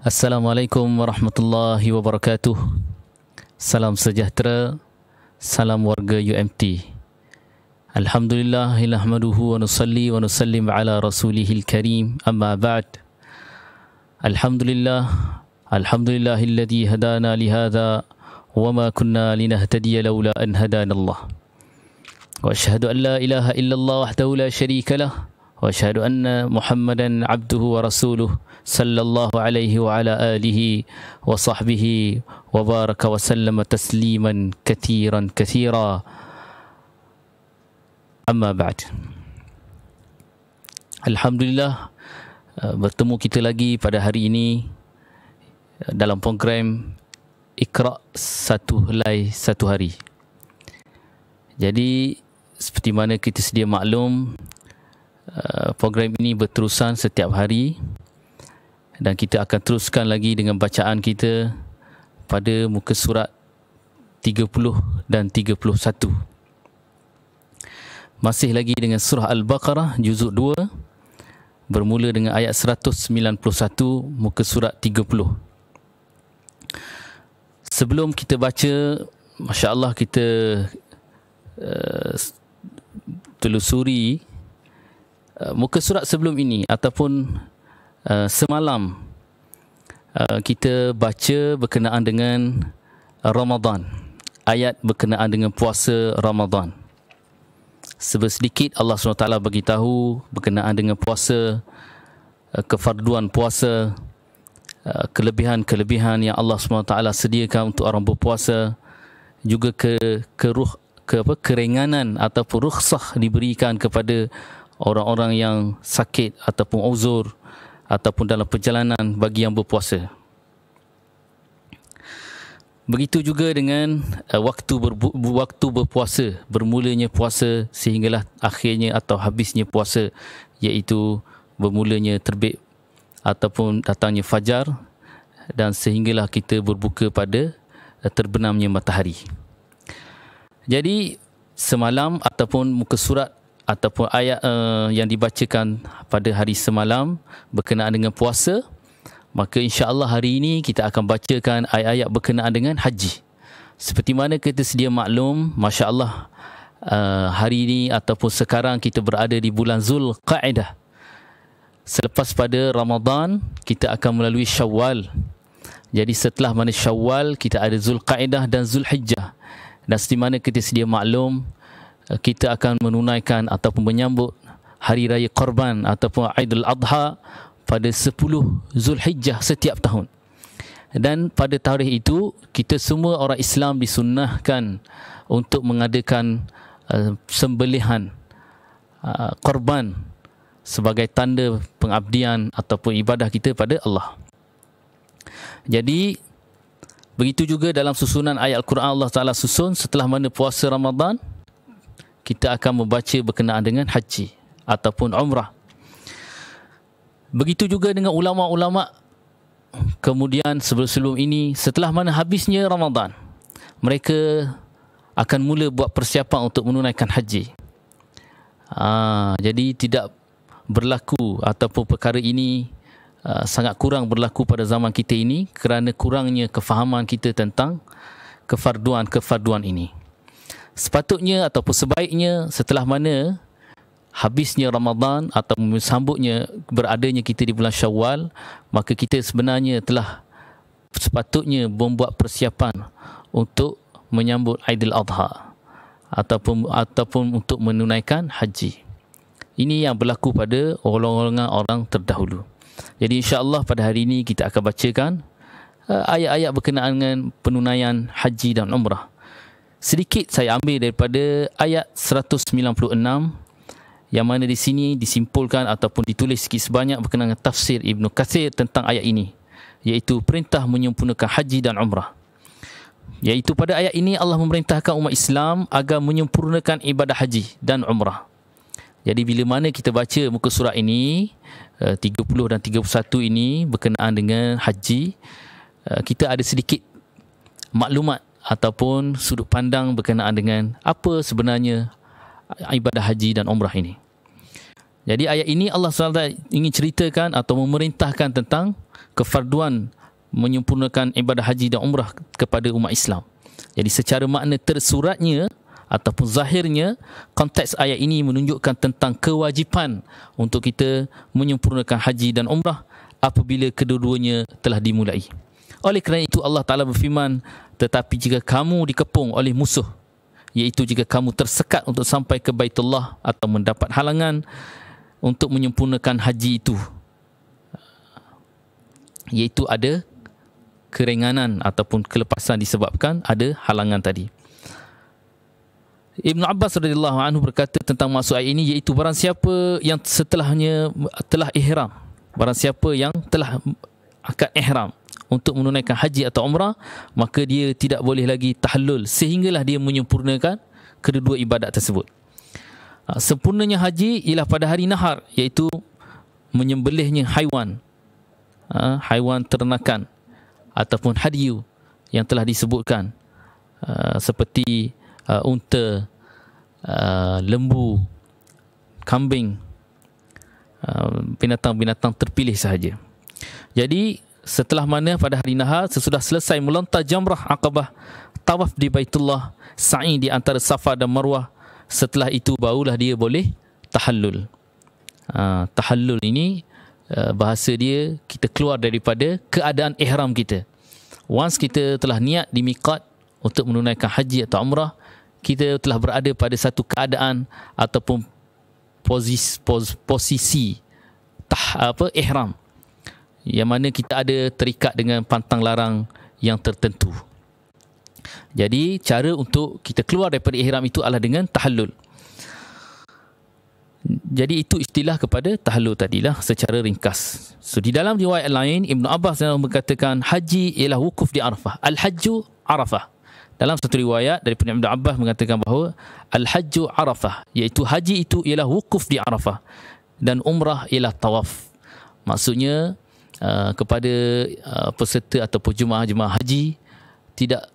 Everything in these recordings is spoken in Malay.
Assalamualaikum warahmatullahi wabarakatuh. Salam sejahtera, salam warga UMT. Alhamdulillah, nahmaduhu wa nusalli wa nusallim ala rasulihil karim. Amma ba'd. Alhamdulillahilladzi hadana lihadza wa ma kunna linahtadiya laula an hadana Allah. Wa asyhadu an la ilaha illallah wahdahu la syarika lah. Wa asyhadu anna Muhammadan abduhu wa rasuluh sallallahu alaihi wa ala alihi wa sahbihi wa baraka wa sallama tasliman kathiran kathira. Amma ba'd. Alhamdulillah, bertemu kita lagi pada hari ini dalam program Iqra' Satu Helai Satu Hari. Jadi seperti mana kita sedia maklum, program ini berterusan setiap hari dan kita akan teruskan lagi dengan bacaan kita pada muka surat 30 dan 31. Masih lagi dengan surah Al-Baqarah juzuk 2, bermula dengan ayat 191 muka surat 30. Sebelum kita baca, masya-Allah, kita telusuri muka surat sebelum ini ataupun semalam kita baca berkenaan dengan Ramadan, ayat berkenaan dengan puasa Ramadan. Sedikit Allah SWT beritahu berkenaan dengan puasa, kefarduan puasa, kelebihan-kelebihan yang Allah SWT sediakan untuk orang berpuasa, juga keringanan ataupun rukhsah diberikan kepada orang-orang yang sakit ataupun uzur ataupun dalam perjalanan bagi yang berpuasa. Begitu juga dengan waktu berpuasa, bermulanya puasa sehinggalah akhirnya atau habisnya puasa, iaitu bermulanya terbit ataupun datangnya fajar dan sehinggalah kita berbuka pada terbenamnya matahari. Jadi semalam ataupun muka surat ataupun ayat yang dibacakan pada hari semalam berkenaan dengan puasa, maka insya-Allah hari ini kita akan bacakan ayat-ayat berkenaan dengan haji. Seperti mana kita sedia maklum, masya-Allah, hari ini ataupun sekarang kita berada di bulan Zulqa'dah. Selepas pada Ramadan, kita akan melalui Syawal. Jadi setelah mana Syawal, kita ada Zulqa'dah dan Zulhijjah. Dan seperti mana kita sedia maklum, kita akan menunaikan ataupun menyambut Hari Raya Korban ataupun Aidil Adha pada 10 Zulhijjah setiap tahun. Dan pada tarikh itu, kita semua orang Islam disunnahkan untuk mengadakan sembelihan korban sebagai tanda pengabdian ataupun ibadah kita pada Allah. Jadi begitu juga dalam susunan ayat Al-Quran, Allah Ta'ala susun setelah mana puasa Ramadan, kita akan membaca berkenaan dengan haji ataupun umrah. Begitu juga dengan ulama-ulama kemudian sebelum ini, setelah mana habisnya Ramadan, mereka akan mula buat persiapan untuk menunaikan haji. Jadi tidak berlaku ataupun perkara ini sangat kurang berlaku pada zaman kita ini kerana kurangnya kefahaman kita tentang kefarduan ini. Sepatutnya ataupun sebaiknya setelah mana habisnya Ramadan atau sambutnya beradanya kita di bulan Syawal, maka kita sebenarnya telah sepatutnya membuat persiapan untuk menyambut Aidil Adha ataupun untuk menunaikan haji. Ini yang berlaku pada orang terdahulu. Jadi insya-Allah pada hari ini kita akan bacakan ayat-ayat berkenaan dengan penunaian haji dan umrah. Sedikit saya ambil daripada ayat 196 yang mana di sini disimpulkan ataupun ditulis sikit sebanyak berkenaan dengan tafsir Ibn Kathir tentang ayat ini, iaitu perintah menyempurnakan haji dan umrah. Iaitu pada ayat ini Allah memerintahkan umat Islam agar menyempurnakan ibadah haji dan umrah. Jadi bila mana kita baca muka surat ini 30 dan 31 ini berkenaan dengan haji, kita ada sedikit maklumat ataupun sudut pandang berkenaan dengan apa sebenarnya ibadah haji dan umrah ini. Jadi ayat ini Allah SWT ingin ceritakan atau memerintahkan tentang kefarduan menyempurnakan ibadah haji dan umrah kepada umat Islam. Jadi secara makna tersuratnya ataupun zahirnya, konteks ayat ini menunjukkan tentang kewajipan untuk kita menyempurnakan haji dan umrah apabila kedua-duanya telah dimulai. Oleh kerana itu Allah Ta'ala berfirman, tetapi jika kamu dikepung oleh musuh, iaitu jika kamu tersekat untuk sampai ke Baitullah atau mendapat halangan untuk menyempurnakan haji itu, iaitu ada keringanan ataupun kelepasan disebabkan ada halangan tadi. Ibn Abbas radhiyallahu anhu berkata tentang maksud ayat ini, iaitu barang siapa yang setelahnya telah ihram, barang siapa yang telah akad ihram untuk menunaikan haji atau umrah, maka dia tidak boleh lagi tahallul sehinggalah dia menyempurnakan kedua-dua ibadat tersebut. Sempurnanya haji ialah pada hari nahar, iaitu menyembelihnya haiwan, haiwan ternakan ataupun hadiyu yang telah disebutkan, seperti unta, lembu, kambing, binatang-binatang terpilih sahaja. Jadi setelah mana pada hari nahar, sesudah selesai melontar jamrah Aqabah, tawaf di Baitullah, sa'i di antara Safa dan Marwah, setelah itu barulah dia boleh tahallul. Tahallul ini bahasa dia, kita keluar daripada keadaan ihram kita. Once kita telah niat di miqat untuk menunaikan haji atau umrah, kita telah berada pada satu keadaan ataupun posisi ihram, yang mana kita ada terikat dengan pantang larang yang tertentu. Jadi cara untuk kita keluar daripada ihram itu adalah dengan tahallul. Jadi itu istilah kepada tahallul tadilah secara ringkas. So di dalam riwayat lain, Ibn Abbas berkatakan haji ialah wukuf di Arafah. Al-Hajju Arafah. Dalam satu riwayat daripada Ibn Abbas mengatakan bahawa Al-Hajju Arafah, iaitu haji itu ialah wukuf di Arafah dan umrah ialah tawaf. Maksudnya kepada peserta ataupun jemaah-jemaah haji, tidak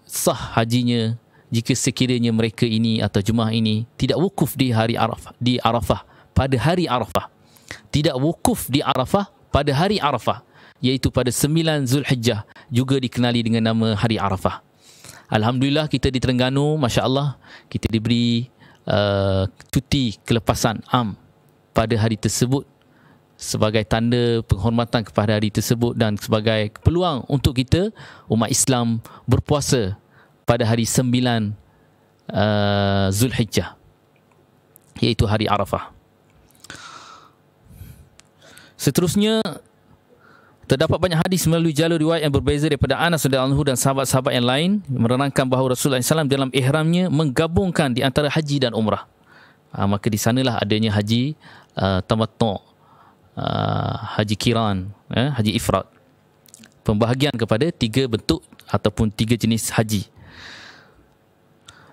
sah hajinya jika sekiranya mereka ini atau jemaah ini tidak wukuf di hari Arafah, di Arafah pada hari Arafah. Tidak wukuf di Arafah pada hari Arafah, iaitu pada 9 Zulhijjah, juga dikenali dengan nama hari Arafah. Alhamdulillah kita di Terengganu, Masya Allah, kita diberi cuti kelepasan am pada hari tersebut sebagai tanda penghormatan kepada hari tersebut dan sebagai peluang untuk kita umat Islam berpuasa pada hari 9 Zulhijjah, iaitu hari Arafah. Seterusnya, terdapat banyak hadis melalui jalur riwayat yang berbeza daripada Anas radhiyallahu anhu dan sahabat-sahabat yang lain menerangkan bahawa Rasulullah SAW dalam ihramnya menggabungkan di antara haji dan umrah. Maka di sanalah adanya haji tamattu', haji kiran, haji ifrad. Pembahagian kepada 3 bentuk ataupun 3 jenis haji.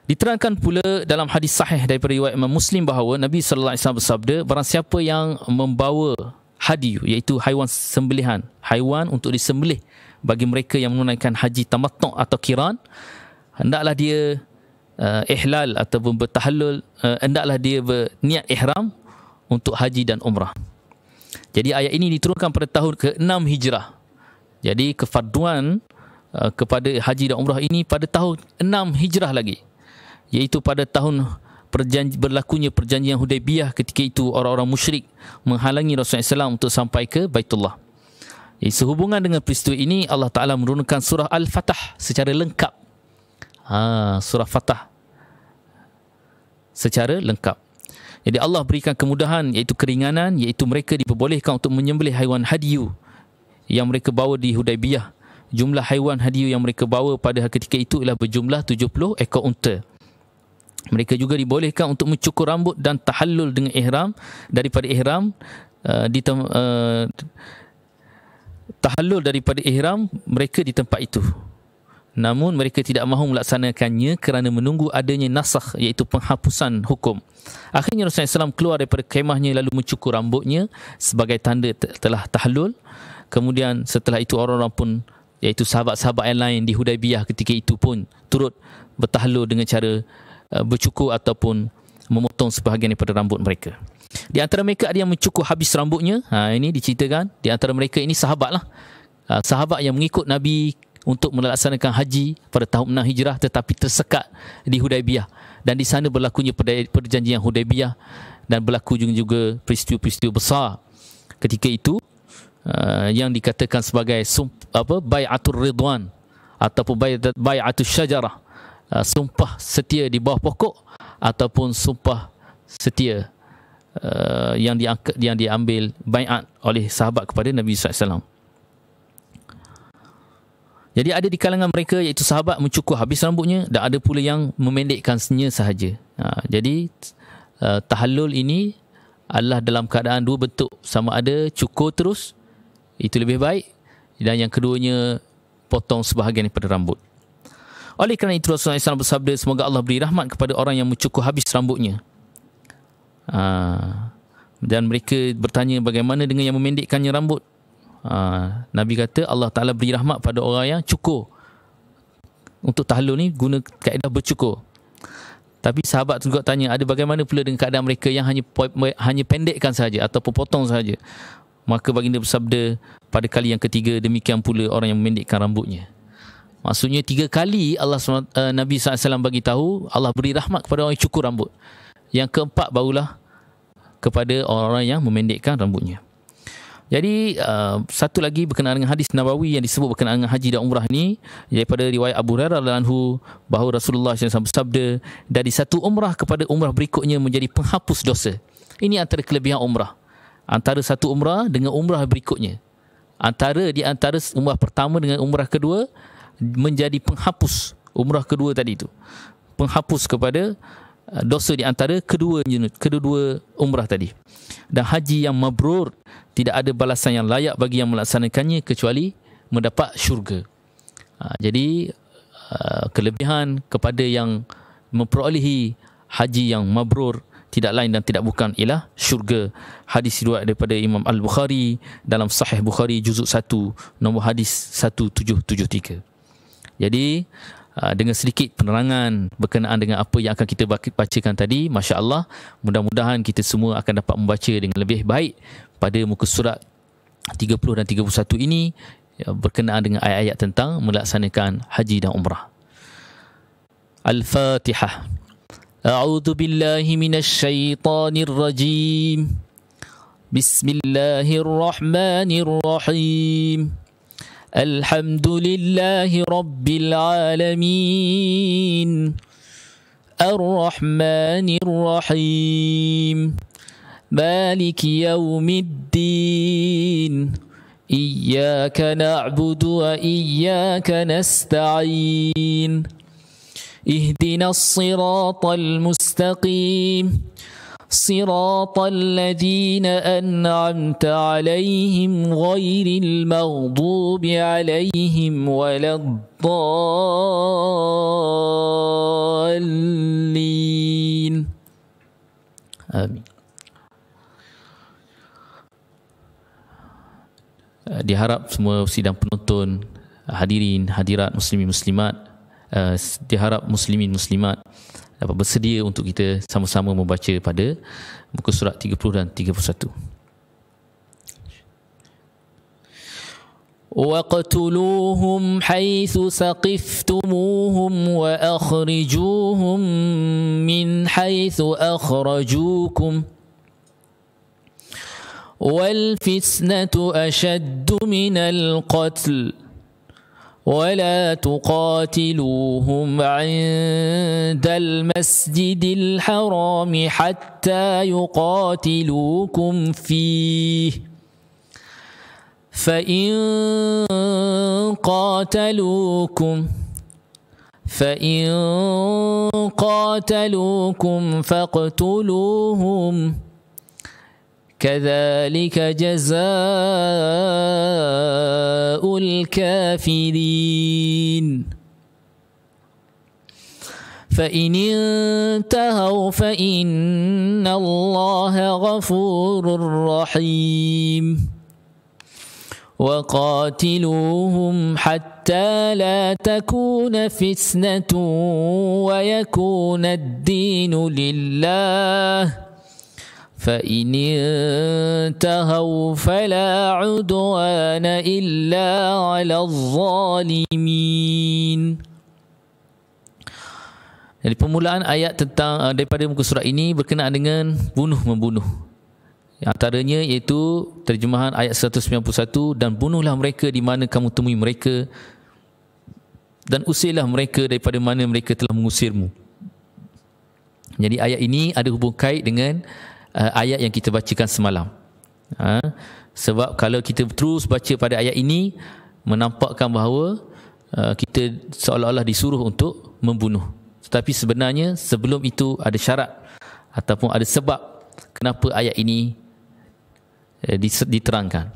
Diterangkan pula dalam hadis sahih daripada riwayat Imam Muslim bahawa Nabi sallallahu alaihi wasallam bersabda, barang siapa yang membawa hadi, iaitu haiwan sembelihan, haiwan untuk disembelih bagi mereka yang menunaikan haji tamattu' atau kiran, hendaklah dia ihlal ataupun bertahallul, hendaklah dia berniat ihram untuk haji dan umrah. Jadi ayat ini diturunkan pada tahun ke-6 Hijrah. Jadi kefarduan kepada haji dan umrah ini pada tahun 6 Hijrah lagi, iaitu pada tahun berlakunya perjanjian Hudaibiyah. Ketika itu orang-orang musyrik menghalangi Rasulullah SAW untuk sampai ke Baitullah. Sehubungan dengan peristiwa ini, Allah Ta'ala menurunkan surah Al-Fatah secara lengkap. Surah Fatah secara lengkap. Jadi Allah berikan kemudahan, iaitu keringanan, iaitu mereka diperbolehkan untuk menyembelih haiwan hadiyu yang mereka bawa di Hudaibiyah. Jumlah haiwan hadiyu yang mereka bawa pada ketika itu ialah berjumlah 70 ekor unta. Mereka juga dibolehkan untuk mencukur rambut dan tahallul dengan ihram, daripada ihram tahallul daripada ihram mereka di tempat itu. Namun mereka tidak mahu melaksanakannya kerana menunggu adanya nasakh, iaitu penghapusan hukum. Akhirnya Rasulullah SAW keluar daripada kemahnya lalu mencukur rambutnya sebagai tanda telah tahallul. Kemudian setelah itu orang-orang pun, iaitu sahabat-sahabat yang lain di Hudaibiyah ketika itu pun turut bertahallul dengan cara bercukur ataupun memotong sebahagian daripada rambut mereka. Di antara mereka ada yang mencukur habis rambutnya. Ini diceritakan, di antara mereka ini sahabat lah. sahabat yang mengikut Nabi untuk melaksanakan haji pada tahun 6 Hijrah tetapi tersekat di Hudaibiyah, dan di sana berlakunya perjanjian Hudaibiyah dan berlaku juga peristiwa-peristiwa besar ketika itu yang dikatakan sebagai bai'atul ridwan ataupun bai'atul syajarah, sumpah setia di bawah pokok ataupun sumpah setia yang diambil bai'at oleh sahabat kepada Nabi SAW. Jadi ada di kalangan mereka iaitu sahabat mencukur habis rambutnya, dan ada pula yang memendekkannya sahaja. Jadi tahallul ini adalah dalam keadaan dua bentuk, sama ada cukur terus, itu lebih baik, dan yang keduanya potong sebahagian daripada rambut. Oleh kerana itu Rasulullah SAW bersabda, semoga Allah beri rahmat kepada orang yang mencukur habis rambutnya. Dan mereka bertanya, bagaimana dengan yang memendekkannya rambut? Nabi kata, Allah Ta'ala beri rahmat pada orang yang cukur. Untuk tahallul ni guna kaedah bercukur. Tapi sahabat juga tanya, ada bagaimana pula dengan keadaan mereka yang hanya pendekkan sahaja ataupun potong sahaja? Maka baginda bersabda pada kali yang ketiga, demikian pula orang yang memendekkan rambutnya. Maksudnya 3 kali Nabi SAW bagi tahu Allah beri rahmat kepada orang yang cukur rambut. Yang keempat barulah kepada orang-orang yang memendekkan rambutnya. Jadi satu lagi berkenaan dengan hadis Nabawi yang disebut berkenaan dengan haji dan umrah ni, daripada riwayat Abu Hurairah radhiyallahu anhu bahawa Rasulullah SAW bersabda, dari satu umrah kepada umrah berikutnya menjadi penghapus dosa. Ini antara kelebihan umrah, antara satu umrah dengan umrah berikutnya, di antara umrah pertama dengan umrah kedua menjadi penghapus umrah kedua tadi itu, penghapus kepada dosa di antara kedua umrah tadi. Dan haji yang mabrur, tidak ada balasan yang layak bagi yang melaksanakannya kecuali mendapat syurga. Jadi kelebihan kepada yang memperolehi haji yang mabrur tidak lain dan tidak bukan ialah syurga. Hadis riwayat daripada Imam Al-Bukhari dalam Sahih Bukhari juzuk 1 nombor hadis 1773. Jadi dengan sedikit penerangan berkenaan dengan apa yang akan kita bacakan tadi, Masya Allah, mudah-mudahan kita semua akan dapat membaca dengan lebih baik pada muka surat 30 dan 31 ini berkenaan dengan ayat-ayat tentang melaksanakan haji dan umrah. Al-Fatihah. A'udzu billahi minasy syaithanir rajim. Bismillahirrahmanirrahim. Alhamdulillahi Rabbil Alamin. Ar-Rahmanir Rahim. Maliki Yawmiddin. Iyyaka na'budu wa iyyaka nasta'in. Ihdinas siratal mustaqim. صراط الذين أنعمت عليهم غير المغضوب عليهم ولا الضالين آمين. Diharap semua sidang penonton, hadirin hadirat muslimin muslimat, diharap muslimin muslimat dapat bersedia untuk kita sama-sama membaca pada muka surat 30 dan 31. وَاقْتُلُوهُمْ حَيْثُ ثَقِفْتُمُوهُمْ وَأَخْرِجُوهُمْ مِنْ حَيْثُ أَخْرَجُوكُمْ وَالْفِتْنَةُ أَشَدُّ مِنَ الْقَتْلِ ولا تقاتلوهم عند المسجد الحرام حتى يقاتلوكم فيه فإن قاتلوكم فاقتلوهم كذلك جزاء الكافرين فإن انتهوا فإن الله غفور رحيم وقاتلوهم حتى لا تكون فتنة ويكون الدين لله فإن انتهوا فلا عدوان إلا على الظالمين. Jadi permulaan ayat tentang daripada muka surat ini berkenaan dengan bunuh-membunuh. Antaranya iaitu terjemahan ayat 191, dan bunuhlah mereka di mana kamu temui mereka, dan usirlah mereka daripada mana mereka telah mengusirmu. Jadi ayat ini ada hubung kait dengan ayat yang kita bacakan semalam. Sebab kalau kita terus baca pada ayat ini, menampakkan bahawa kita seolah-olah disuruh untuk membunuh. Tetapi sebenarnya sebelum itu ada syarat ataupun ada sebab kenapa ayat ini diterangkan.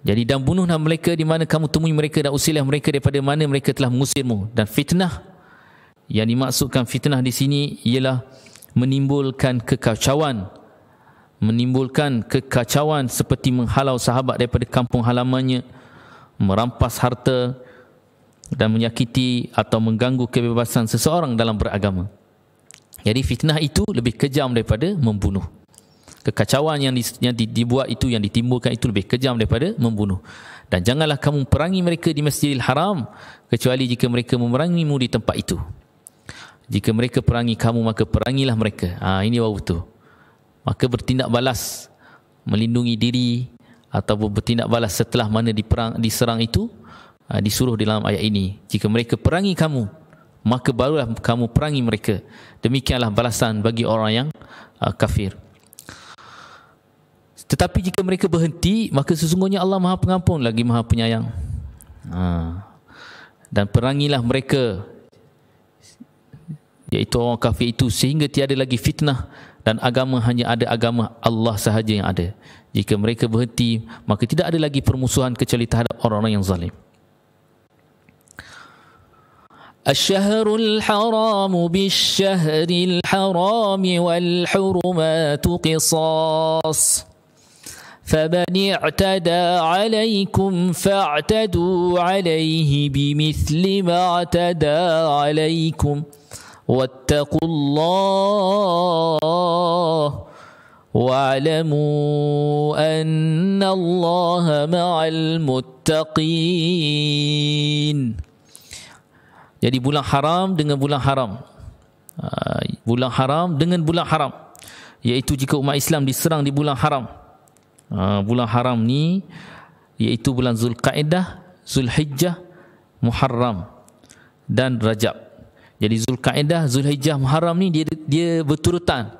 Jadi, dan bunuhlah mereka di mana kamu temui mereka, dan usirlah mereka daripada mana mereka telah mengusirmu. Dan fitnah, yang dimaksudkan fitnah di sini ialah menimbulkan kekacauan seperti menghalau sahabat daripada kampung halamannya, merampas harta, dan menyakiti atau mengganggu kebebasan seseorang dalam beragama. Jadi fitnah itu lebih kejam daripada membunuh. Kekacauan yang dibuat itu, yang ditimbulkan itu lebih kejam daripada membunuh. Dan janganlah kamu perangi mereka di Masjidil Haram kecuali jika mereka memerangimu di tempat itu. Jika mereka perangi kamu, maka perangilah mereka. Ini baru betul. Maka bertindak balas, melindungi diri ataupun bertindak balas setelah mana diserang itu disuruh dalam ayat ini. Jika mereka perangi kamu, maka barulah kamu perangi mereka. Demikianlah balasan bagi orang yang kafir. Tetapi jika mereka berhenti, maka sesungguhnya Allah Maha Pengampun lagi Maha Penyayang. Dan perangilah mereka, iaitu orang kafir itu, sehingga tiada lagi fitnah, dan agama hanya ada agama Allah sahaja yang ada. Jika mereka berhenti, maka tidak ada lagi permusuhan kecuali terhadap orang-orang yang zalim. الشهر الحرام بالشهر الحرام والحرمات قصاص فمن اعتدى عليكم فاعتدوا عليه بمثل ما اعتدى عليكم واتقوا الله واعلموا أن الله مع المتقين. Jadi bulan haram dengan bulan haram, bulan haram dengan bulan haram, iaitu jika umat Islam diserang di bulan haram. Bulan haram ni iaitu bulan Zulkaedah, Zulhijjah, Muharram dan Rajab. Jadi Zulkaedah, Zulhijjah, Muharram ni dia berturutan.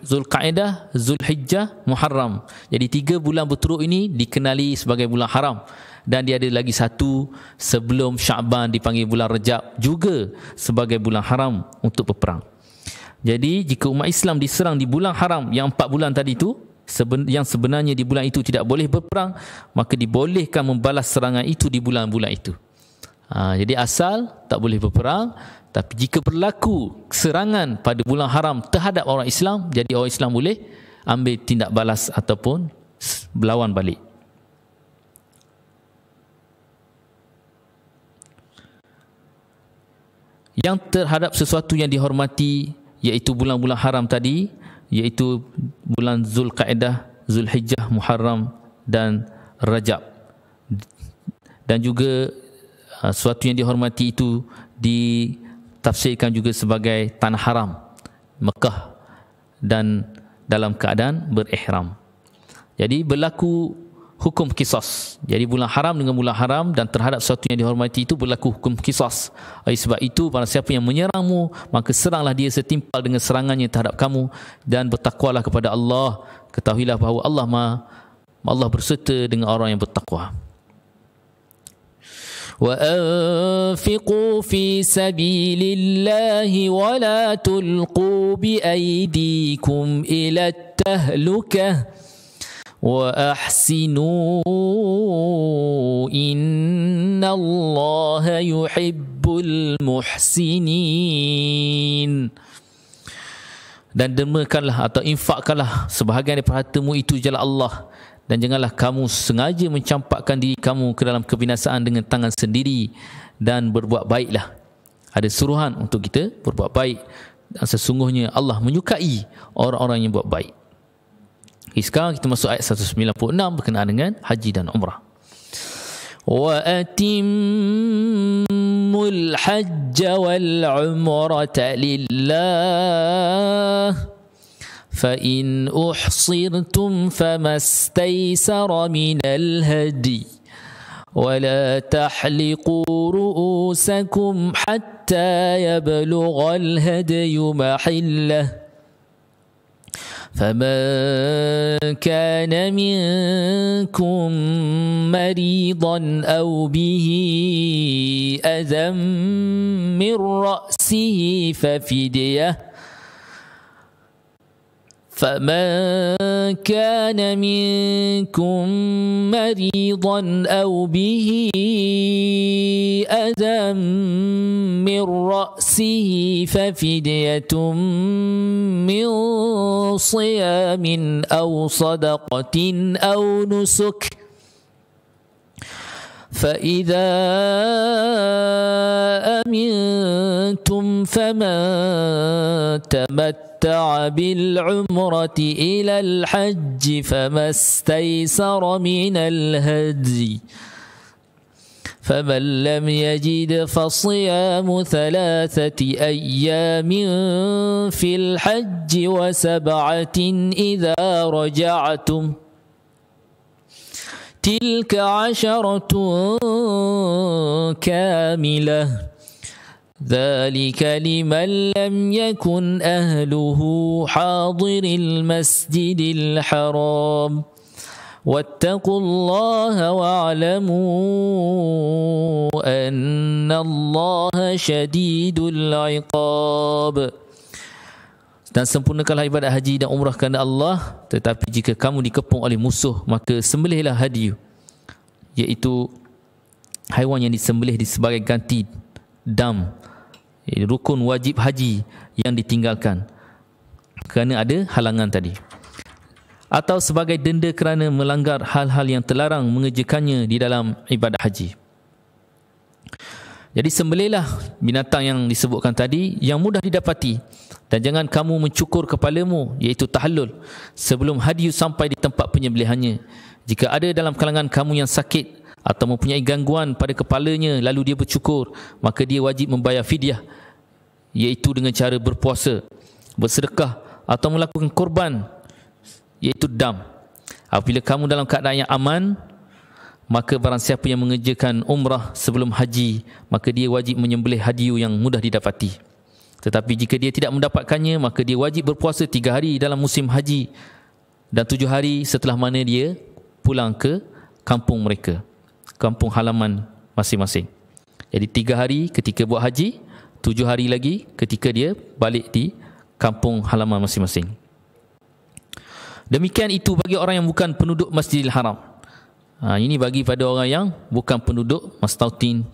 Zulkaedah, Zulhijjah, Muharram. Jadi 3 bulan berturut ini dikenali sebagai bulan haram. Dan dia ada lagi satu sebelum Syaban dipanggil bulan Rajab, juga sebagai bulan haram untuk berperang. Jadi jika umat Islam diserang di bulan haram yang 4 bulan tadi itu, yang sebenarnya di bulan itu tidak boleh berperang, maka dibolehkan membalas serangan itu di bulan-bulan itu. Jadi asal tak boleh berperang, tapi jika berlaku serangan pada bulan haram terhadap orang Islam, jadi orang Islam boleh ambil tindak balas ataupun berlawan balik. Yang terhadap sesuatu yang dihormati, iaitu bulan-bulan haram tadi, iaitu bulan Zulkaedah, Zulhijjah, Muharram dan Rajab. Dan juga sesuatu yang dihormati itu ditafsirkan juga sebagai tanah haram, Mekah, dan dalam keadaan berihram. Jadi berlaku hukum qisas. Jadi bulan haram dengan bulan haram, dan terhadap sesuatu yang dihormati itu berlaku hukum qisas. Oleh sebab itu, barang siapa yang menyerangmu, maka seranglah dia setimpal dengan serangannya terhadap kamu, dan bertakwalah kepada Allah. Ketahuilah bahawa Allah berserta dengan orang yang bertakwa. وَأَنْفِقُوا فِي سَبِيلِ اللَّهِ وَلَا تُلْقُوا بِأَيْدِيكُمْ إِلَى التَّهْلُكَةِ وَأَحْسِنُوا إِنَّ اللَّهَ يُحِبُّ الْمُحْسِنِينَ. Dan dermakanlah atau infakkanlah sebahagian daripada hartamu itu jalan Allah, dan janganlah kamu sengaja mencampakkan diri kamu ke dalam kebinasaan dengan tangan sendiri, dan berbuat baiklah. Ada suruhan untuk kita berbuat baik dan sesungguhnya Allah menyukai orang-orang yang buat baik. Sekarang kita masuk ayat 196 berkenaan dengan haji dan umrah. Wa atimmul hajja wal umrata lillah fa in uhsirtum famastaysara minal hadi ولا تحلقوا رؤوسكم حتى يبلغ الهدي محله فمن كان منكم مريضا أو به أذى من رأسه فمن كان منكم مريضا أو به أذى من رأسه ففدية من صيام أو صدقة أو نسك فإذا أمنتم فمن تمتع بالعمرة إلى الحج فما استيسر من الهدي فمن لم يجد فصيام 3 أيام في الحج و7 إذا رجعتم تلك 10 كاملة ذلك لمن لم يكن أهله حاضر المسجد الحرام واتقوا الله واعلموا أن الله شديد العقاب. Dan sempurnakanlah ibadat haji dan umrah kerana Allah. Tetapi jika kamu dikepung oleh musuh, maka sembelihlah hadiyu, iaitu haiwan yang disembelih sebagai ganti dam, rukun wajib haji yang ditinggalkan kerana ada halangan tadi, atau sebagai denda kerana melanggar hal-hal yang terlarang mengerjakannya di dalam ibadat haji. Jadi sembelihlah binatang yang disebutkan tadi yang mudah didapati, dan jangan kamu mencukur kepalamu, iaitu tahallul, sebelum hadiyu sampai di tempat penyembelihannya. Jika ada dalam kalangan kamu yang sakit atau mempunyai gangguan pada kepalanya lalu dia bercukur, maka dia wajib membayar fidyah, iaitu dengan cara berpuasa, bersedekah atau melakukan korban, iaitu dam. Apabila kamu dalam keadaan yang aman, maka barang siapa yang mengerjakan umrah sebelum haji, maka dia wajib menyembelih hadiyu yang mudah didapati. Tetapi jika dia tidak mendapatkannya, maka dia wajib berpuasa 3 hari dalam musim haji dan 7 hari setelah mana dia pulang ke kampung mereka, kampung halaman masing-masing. Jadi 3 hari ketika buat haji, 7 hari lagi ketika dia balik di kampung halaman masing-masing. Demikian itu bagi orang yang bukan penduduk Masjidil Haram. Ini bagi pada orang yang bukan penduduk mustautin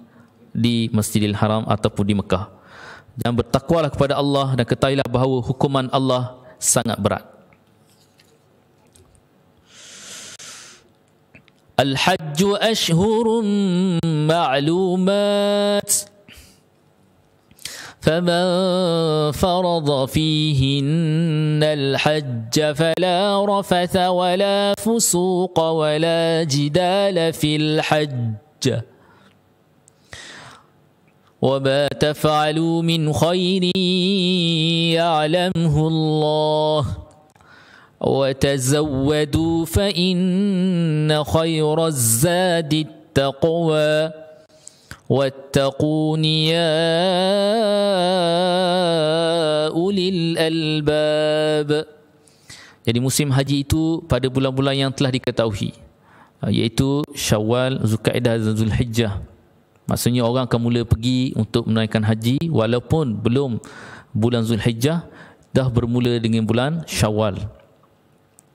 di Masjidil Haram ataupun di Mekah. Dan bertakwalah kepada Allah dan ketahuilah bahawa hukuman Allah sangat berat. Al-Hajju ashhurun ma'lumat فمن فرض فيهن الحج فلا رفث ولا فسوق ولا جدال في الحج وما تفعلوا من خير يعلمه الله وتزودوا فإن خير الزاد التقوى واتقون يا أولي الألباب. Jadi musim haji itu pada bulan-bulan yang telah diketahui, iaitu Syawal, Zulkaidah dan Zulhijjah. Maksudnya orang akan mula pergi untuk menunaikan haji walaupun belum bulan Zulhijjah, dah bermula dengan bulan Syawal.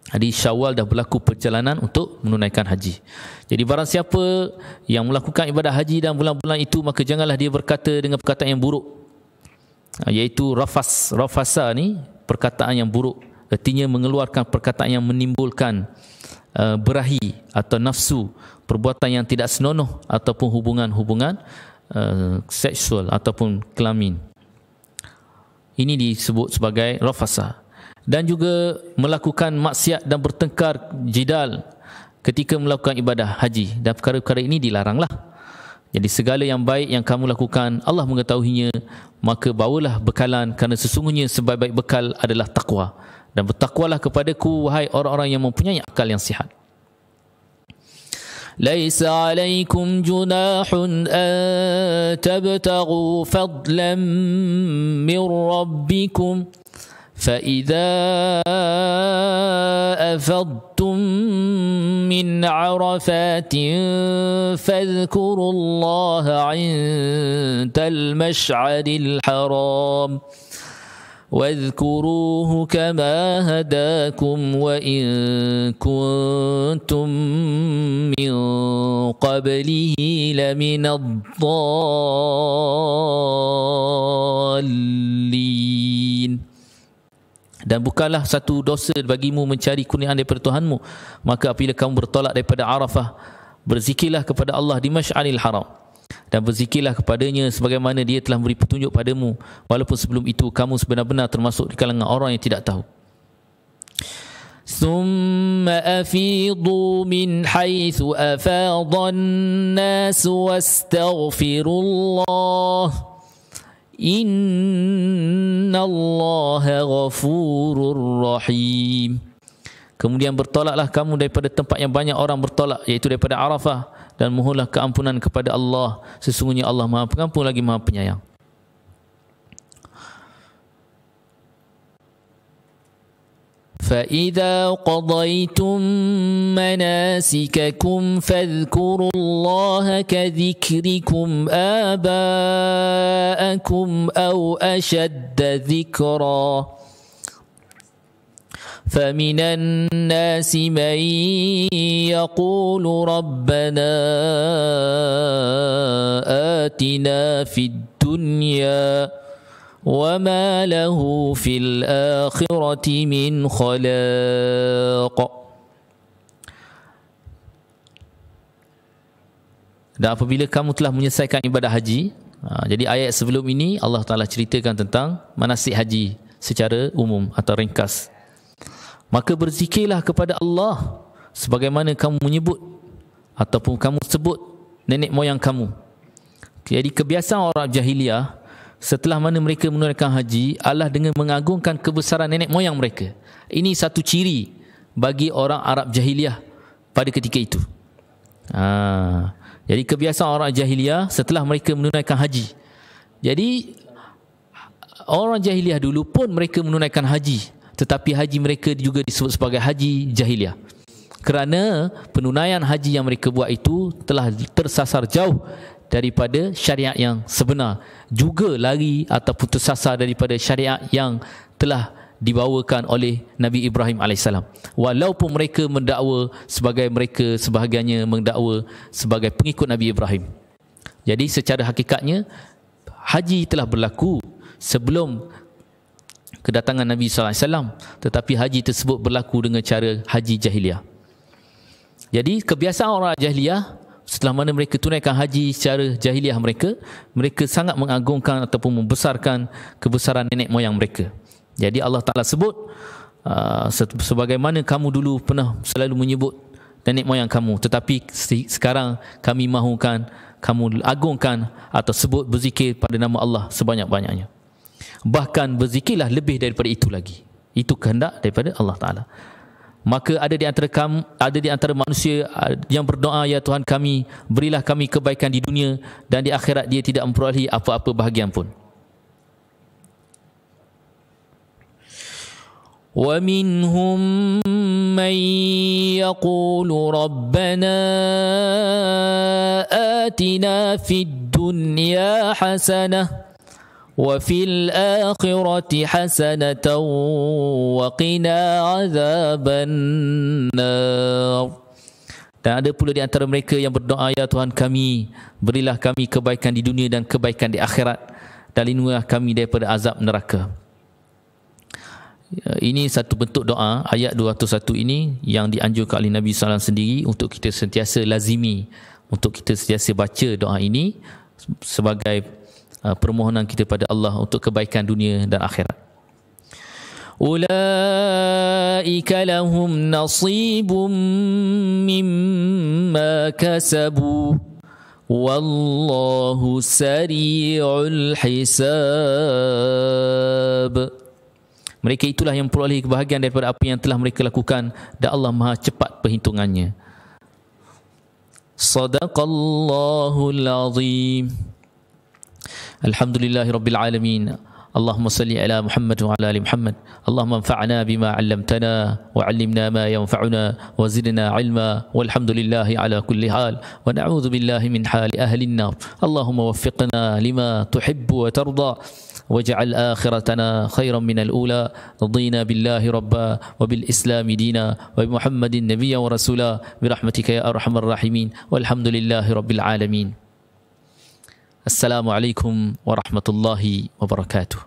Jadi Syawal dah berlaku perjalanan untuk menunaikan haji. Jadi barang siapa yang melakukan ibadah haji dalam bulan-bulan itu, maka janganlah dia berkata dengan perkataan yang buruk, iaitu rafasa ni perkataan yang buruk, artinya mengeluarkan perkataan yang menimbulkan berahi atau nafsu, perbuatan yang tidak senonoh ataupun hubungan seksual ataupun kelamin. Ini disebut sebagai rafasa. Dan juga melakukan maksiat dan bertengkar jidal ketika melakukan ibadah haji, dan perkara-perkara ini dilaranglah. Jadi segala yang baik yang kamu lakukan Allah mengetahuinya, maka bawalah bekalan, kerana sesungguhnya sebaik-baik bekal adalah takwa. Dan bertakwalah kepadaku wahai orang-orang yang mempunyai akal yang sihat. ليس عليكم جناح أن تبتغوا فضلا من ربكم فإذا أفضتم من عرفات فاذكروا الله عند المشعر الحرام واذكروه كما هداكم وإن كنتم من قبله لمن الضالين. Dan bukanlah satu dosa bagimu mencari kurniaan daripada Tuhanmu, maka apabila kamu bertolak daripada Arafah, berzikirlah kepada Allah di Masy'aril Haram, dan berzikirlah kepadanya sebagaimana dia telah beri petunjuk padamu, walaupun sebelum itu kamu sebenar-benar termasuk di kalangan orang yang tidak tahu. ثم أفيضوا من حيث أفاض الناس واستغفروا الله إن الله غفور رحيم. Kemudian bertolaklah kamu daripada tempat yang banyak orang bertolak, iaitu daripada Arafah, dan mohonlah keampunan kepada Allah. Sesungguhnya Allah Maha Pengampun lagi Maha Penyayang. فَإِذَا قَضَيْتُم مَّنَاسِكَكُمْ فَاذْكُرُوا اللَّهَ كَذِكْرِكُمْ آبَاءَكُمْ أَوْ أَشَدَّ ذِكْرًا فَمِنَ النَّاسِ مَن يَقُولُ رَبَّنَا آتِنَا فِي الدُّنْيَا وَمَا لَهُ فِي الْآخِرَةِ مِنْ خَلَاقٍ. Dan apabila kamu telah menyelesaikan ibadah haji, jadi ayat sebelum ini Allah Ta'ala ceritakan tentang manasik haji secara umum atau ringkas. Maka berzikirlah kepada Allah sebagaimana kamu menyebut ataupun kamu sebut nenek moyang kamu. Jadi kebiasaan orang jahiliah, setelah mana mereka menunaikan haji, Allah dengan mengagungkan kebesaran nenek moyang mereka. Ini satu ciri bagi orang Arab jahiliah pada ketika itu. Jadi kebiasaan orang jahiliah setelah mereka menunaikan haji. Jadi orang jahiliah dulu pun mereka menunaikan haji, tetapi haji mereka juga disebut sebagai haji jahiliah, kerana penunaian haji yang mereka buat itu telah tersasar jauh daripada syariat yang sebenar, juga lari ataupun tersasar daripada syariat yang telah dibawakan oleh Nabi Ibrahim AS. Walaupun mereka mendakwa sebahagiannya mendakwa sebagai pengikut Nabi Ibrahim. Jadi secara hakikatnya haji telah berlaku sebelum kedatangan Nabi SAW, tetapi haji tersebut berlaku dengan cara haji jahiliah. Jadi kebiasaan orang jahiliah, setelah mana mereka tunaikan haji secara jahiliah mereka sangat mengagungkan ataupun membesarkan kebesaran nenek moyang mereka. Jadi Allah Ta'ala sebut sebagaimana kamu dulu pernah selalu menyebut nenek moyang kamu, tetapi sekarang kami mahukan kamu agungkan atau sebut berzikir pada nama Allah sebanyak-banyaknya. Bahkan berzikirlah lebih daripada itu lagi. Itu kehendak daripada Allah Ta'ala. Maka ada di antara manusia yang berdoa, ya Tuhan kami, berilah kami kebaikan di dunia dan di akhirat dia tidak memperolehi apa-apa bahagian pun. Wa minhum man yaqulu rabbana atina fid dunya hasanah وفي الآخرة حسنة وقنا عذاب النار. Dan ada pula di antara mereka yang berdoa, ya Tuhan kami, berilah kami kebaikan di dunia dan kebaikan di akhirat, dan lindungilah kami daripada azab neraka. Ini satu bentuk doa, ayat 201 ini yang dianjurkan oleh Nabi SAW sendiri untuk kita sentiasa lazimi, untuk kita sentiasa baca doa ini sebagai permohonan kita pada Allah untuk kebaikan dunia dan akhirat. Ulaika lahum nasibum mimma kasabu wallahu sari'ul hisab. Mereka itulah yang peroleh kebahagiaan daripada apa yang telah mereka lakukan, dan Allah Maha cepat perhitungannya. Sadaqallahul azim. Alhamdulillahirabbil alamin. Allahumma salli ala Muhammad wa ala ali Muhammad. Allahumma anfa'na bima 'allamtana wa 'allimna ma yanfa'una wa zidna 'ilma walhamdulillahi ala kulli hal wa na'udzu billahi min hali ahli an-nar. Allahumma waffiqna lima tuhibbu wa tarda waj'al akhiratana khairan min al-ula. Radina billahi rabba wa bil islam dina wa bi Muhammadin nabiyyan wa rasula bi rahmatika ya arhamar rahimin walhamdulillahi rabbil alamin. Assalamualaikum warahmatullahi wabarakatuh.